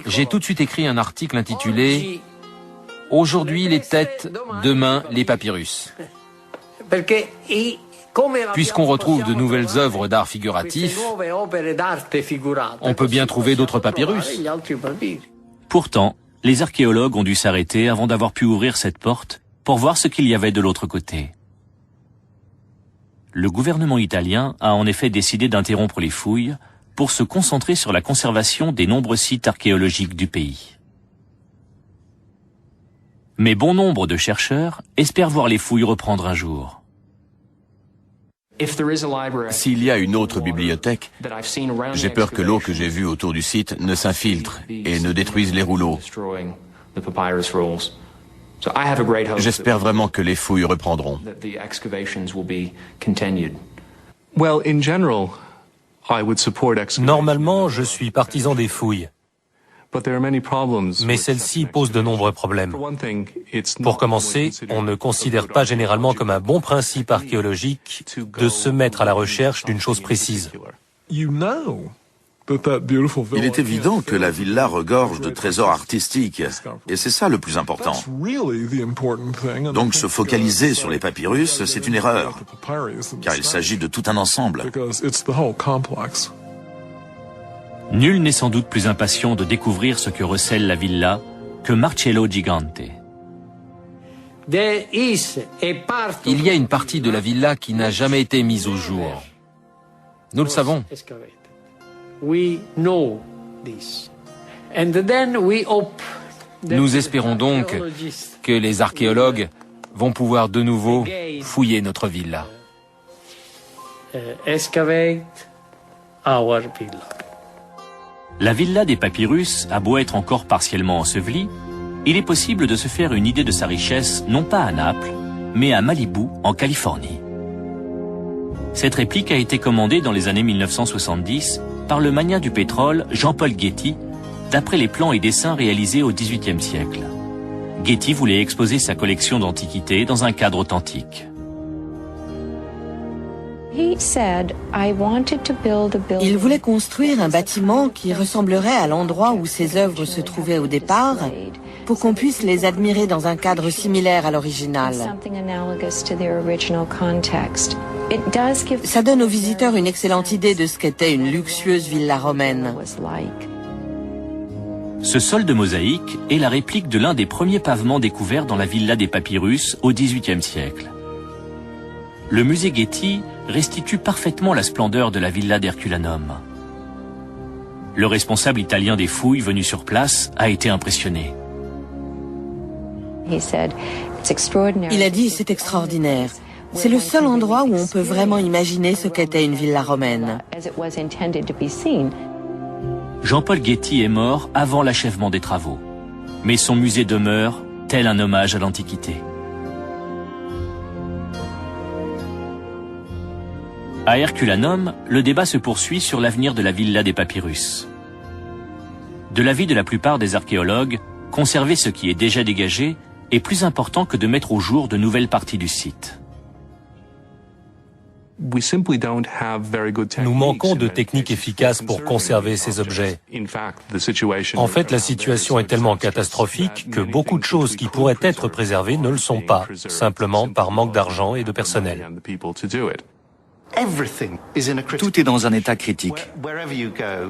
S4: J'ai tout de suite écrit un article intitulé « Aujourd'hui les têtes, demain les papyrus ». Puisqu'on retrouve de nouvelles œuvres d'art figuratif, on peut bien trouver d'autres papyrus.
S1: Pourtant, les archéologues ont dû s'arrêter avant d'avoir pu ouvrir cette porte pour voir ce qu'il y avait de l'autre côté. Le gouvernement italien a en effet décidé d'interrompre les fouilles pour se concentrer sur la conservation des nombreux sites archéologiques du pays. Mais bon nombre de chercheurs espèrent voir les fouilles reprendre un jour.
S7: S'il y a une autre bibliothèque, j'ai peur que l'eau que j'ai vue autour du site ne s'infiltre et ne détruise les rouleaux. J'espère vraiment que les fouilles reprendront.
S5: Normalement, je suis partisan des fouilles. Mais celle-ci pose de nombreux problèmes. Pour commencer, on ne considère pas généralement comme un bon principe archéologique de se mettre à la recherche d'une chose précise.
S2: Il est évident que la villa regorge de trésors artistiques, et c'est ça le plus important. Donc se focaliser sur les papyrus, c'est une erreur, car il s'agit de tout un ensemble.
S1: Nul n'est sans doute plus impatient de découvrir ce que recèle la villa que Marcello Gigante.
S4: Il y a une partie de la villa qui n'a jamais été mise au jour. Nous le savons. Nous espérons donc que les archéologues vont pouvoir de nouveau fouiller notre villa.
S1: La villa des papyrus a beau être encore partiellement ensevelie, il est possible de se faire une idée de sa richesse non pas à Naples, mais à Malibu, en Californie. Cette réplique a été commandée dans les années 1970 par le magnat du pétrole Jean-Paul Getty, d'après les plans et dessins réalisés au XVIIIe siècle. Getty voulait exposer sa collection d'antiquités dans un cadre authentique.
S9: Il voulait construire un bâtiment qui ressemblerait à l'endroit où ses œuvres se trouvaient au départ, pour qu'on puisse les admirer dans un cadre similaire à l'original. Ça donne aux visiteurs une excellente idée de ce qu'était une luxueuse villa romaine.
S1: Ce sol de mosaïque est la réplique de l'un des premiers pavements découverts dans la villa des papyrus au XVIIIe siècle. Le musée Getty restitue parfaitement la splendeur de la villa d'Herculanum. Le responsable italien des fouilles venu sur place a été impressionné.
S9: Il a dit, c'est extraordinaire. C'est le seul endroit où on peut vraiment imaginer ce qu'était une villa romaine.
S1: Jean-Paul Getty est mort avant l'achèvement des travaux, mais son musée demeure tel un hommage à l'Antiquité. À Herculanum, le débat se poursuit sur l'avenir de la villa des papyrus. De l'avis de la plupart des archéologues, conserver ce qui est déjà dégagé est plus important que de mettre au jour de nouvelles parties du site.
S5: Nous manquons de techniques efficaces pour conserver ces objets. En fait, la situation est tellement catastrophique que beaucoup de choses qui pourraient être préservées ne le sont pas, simplement par manque d'argent et de personnel.
S3: Tout est dans un état critique.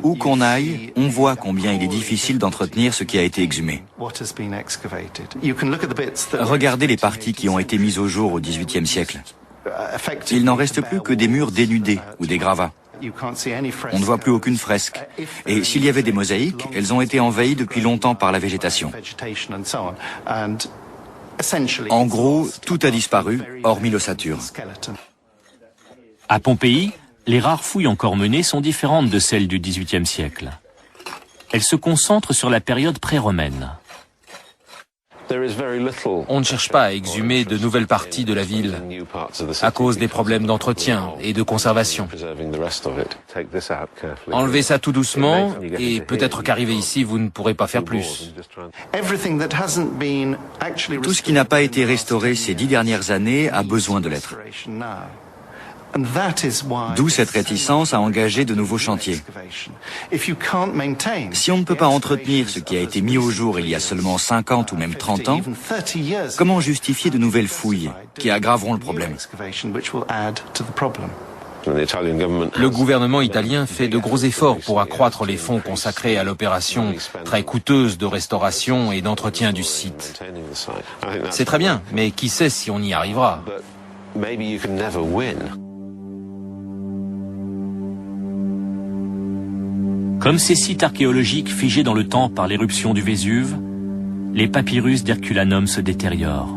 S3: Où qu'on aille, on voit combien il est difficile d'entretenir ce qui a été exhumé. Regardez les parties qui ont été mises au jour au XVIIIe siècle. Il n'en reste plus que des murs dénudés ou des gravats. On ne voit plus aucune fresque. Et s'il y avait des mosaïques, elles ont été envahies depuis longtemps par la végétation. En gros, tout a disparu, hormis l'ossature.
S1: À Pompéi, les rares fouilles encore menées sont différentes de celles du XVIIIe siècle. Elles se concentrent sur la période pré-romaine.
S4: On ne cherche pas à exhumer de nouvelles parties de la ville à cause des problèmes d'entretien et de conservation. Enlevez ça tout doucement et peut-être qu'arrivé ici, vous ne pourrez pas faire plus.
S3: Tout ce qui n'a pas été restauré ces 10 dernières années a besoin de l'être. D'où cette réticence à engager de nouveaux chantiers. Si on ne peut pas entretenir ce qui a été mis au jour il y a seulement 50 ou même 30 ans, comment justifier de nouvelles fouilles qui aggraveront le problème?
S4: Le gouvernement italien fait de gros efforts pour accroître les fonds consacrés à l'opération très coûteuse de restauration et d'entretien du site. C'est très bien, mais qui sait si on y arrivera?
S1: Comme ces sites archéologiques figés dans le temps par l'éruption du Vésuve, les papyrus d'Herculanum se détériorent.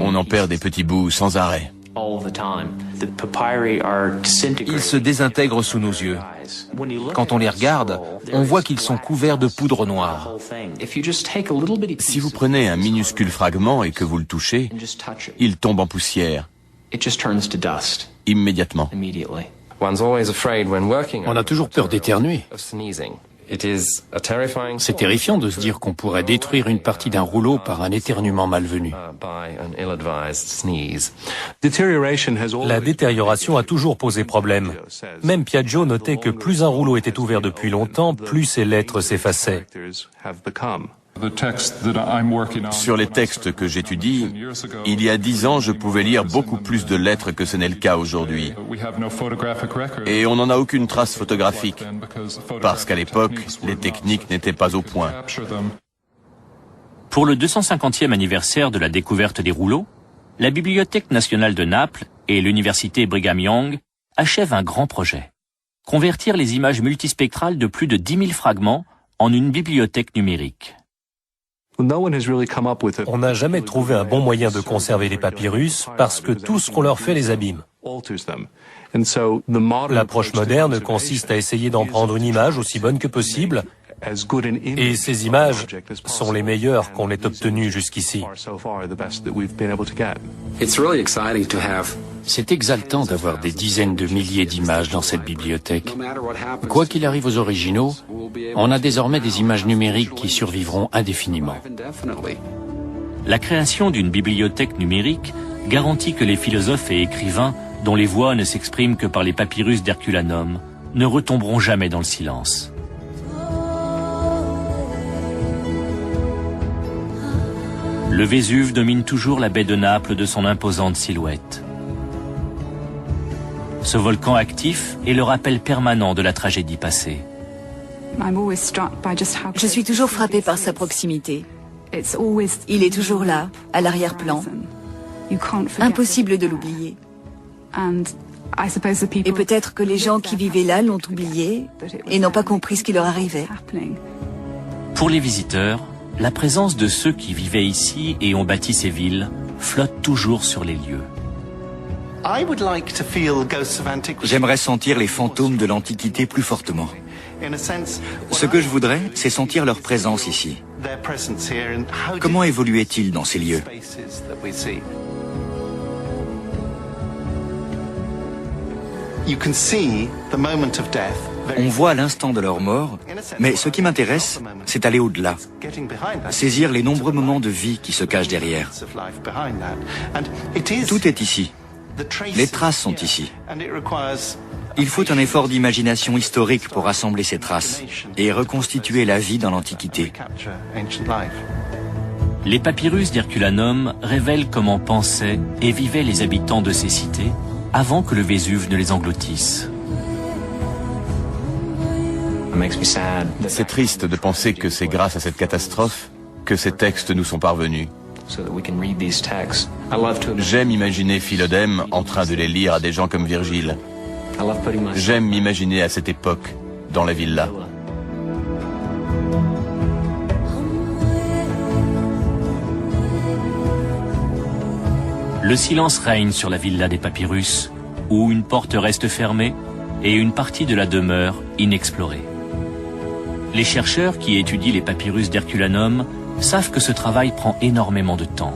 S7: On en perd des petits bouts sans arrêt.
S6: Ils se désintègrent sous nos yeux.
S4: Quand on les regarde, on voit qu'ils sont couverts de poudre noire.
S7: Si vous prenez un minuscule fragment et que vous le touchez, il tombe en poussière. Immédiatement.
S6: On a toujours peur d'éternuer. C'est terrifiant de se dire qu'on pourrait détruire une partie d'un rouleau par un éternuement malvenu.
S5: La détérioration a toujours posé problème. Même Piaggio notait que plus un rouleau était ouvert depuis longtemps, plus ses lettres s'effaçaient.
S7: Sur les textes que j'étudie, il y a 10 ans, je pouvais lire beaucoup plus de lettres que ce n'est le cas aujourd'hui. Et on n'en a aucune trace photographique, parce qu'à l'époque, les techniques n'étaient pas au point.
S1: Pour le 250e anniversaire de la découverte des rouleaux, la Bibliothèque nationale de Naples et l'université Brigham Young achèvent un grand projet. Convertir les images multispectrales de plus de 10 000 fragments en une bibliothèque numérique.
S5: On n'a jamais trouvé un bon moyen de conserver les papyrus parce que tout ce qu'on leur fait les abîme. L'approche moderne consiste à essayer d'en prendre une image aussi bonne que possible, et ces images sont les meilleures qu'on ait obtenues jusqu'ici.
S6: C'est exaltant d'avoir des dizaines de milliers d'images dans cette bibliothèque. Quoi qu'il arrive aux originaux, on a désormais des images numériques qui survivront indéfiniment.
S1: La création d'une bibliothèque numérique garantit que les philosophes et écrivains, dont les voix ne s'expriment que par les papyrus d'Herculanum, ne retomberont jamais dans le silence. Le Vésuve domine toujours la baie de Naples de son imposante silhouette. Ce volcan actif est le rappel permanent de la tragédie passée.
S8: Je suis toujours frappée par sa proximité. Il est toujours là, à l'arrière-plan. Impossible de l'oublier. Et peut-être que les gens qui vivaient là l'ont oublié et n'ont pas compris ce qui leur arrivait.
S1: Pour les visiteurs, la présence de ceux qui vivaient ici et ont bâti ces villes flotte toujours sur les lieux.
S3: J'aimerais sentir les fantômes de l'Antiquité plus fortement. Ce que je voudrais, c'est sentir leur présence ici. Comment évoluaient-ils dans ces lieux? On voit l'instant de leur mort, mais ce qui m'intéresse, c'est aller au-delà, saisir les nombreux moments de vie qui se cachent derrière. Tout est ici. Les traces sont ici. Il faut un effort d'imagination historique pour rassembler ces traces et reconstituer la vie dans l'Antiquité.
S1: Les papyrus d'Herculanum révèlent comment pensaient et vivaient les habitants de ces cités avant que le Vésuve ne les engloutisse.
S7: C'est triste de penser que c'est grâce à cette catastrophe que ces textes nous sont parvenus. J'aime imaginer Philodème en train de les lire à des gens comme Virgile. J'aime m'imaginer à cette époque, dans la villa.
S1: Le silence règne sur la villa des papyrus, où une porte reste fermée et une partie de la demeure inexplorée. Les chercheurs qui étudient les papyrus d'Herculanum savent que ce travail prend énormément de temps.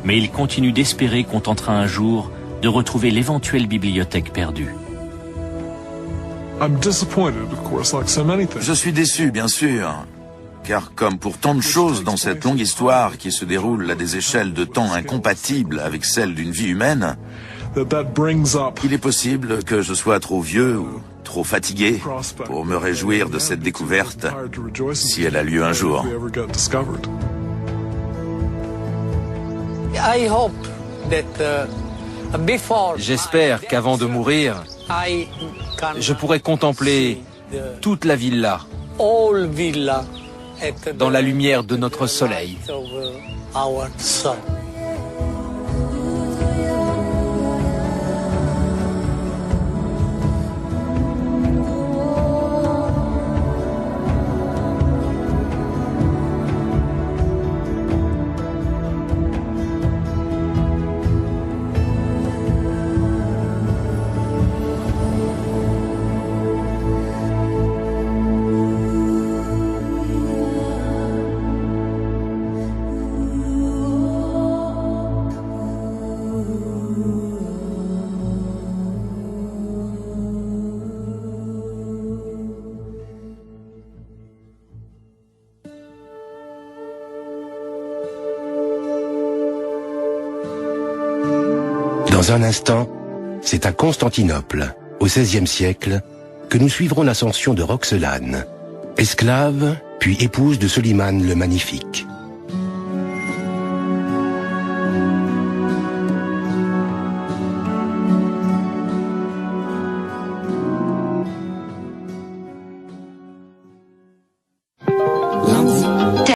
S1: Mais ils continuent d'espérer qu'on tentera un jour de retrouver l'éventuelle bibliothèque perdue.
S2: Je suis déçu, bien sûr, car comme pour tant de choses dans cette longue histoire qui se déroule à des échelles de temps incompatibles avec celles d'une vie humaine, il est possible que je sois trop vieux ou trop fatigué pour me réjouir de cette découverte si elle a lieu un jour.
S4: J'espère qu'avant de mourir, je pourrai contempler toute la villa dans la lumière de notre soleil.
S10: Dans un instant, c'est à Constantinople, au XVIe siècle, que nous suivrons l'ascension de Roxelane, esclave puis épouse de Soliman le Magnifique.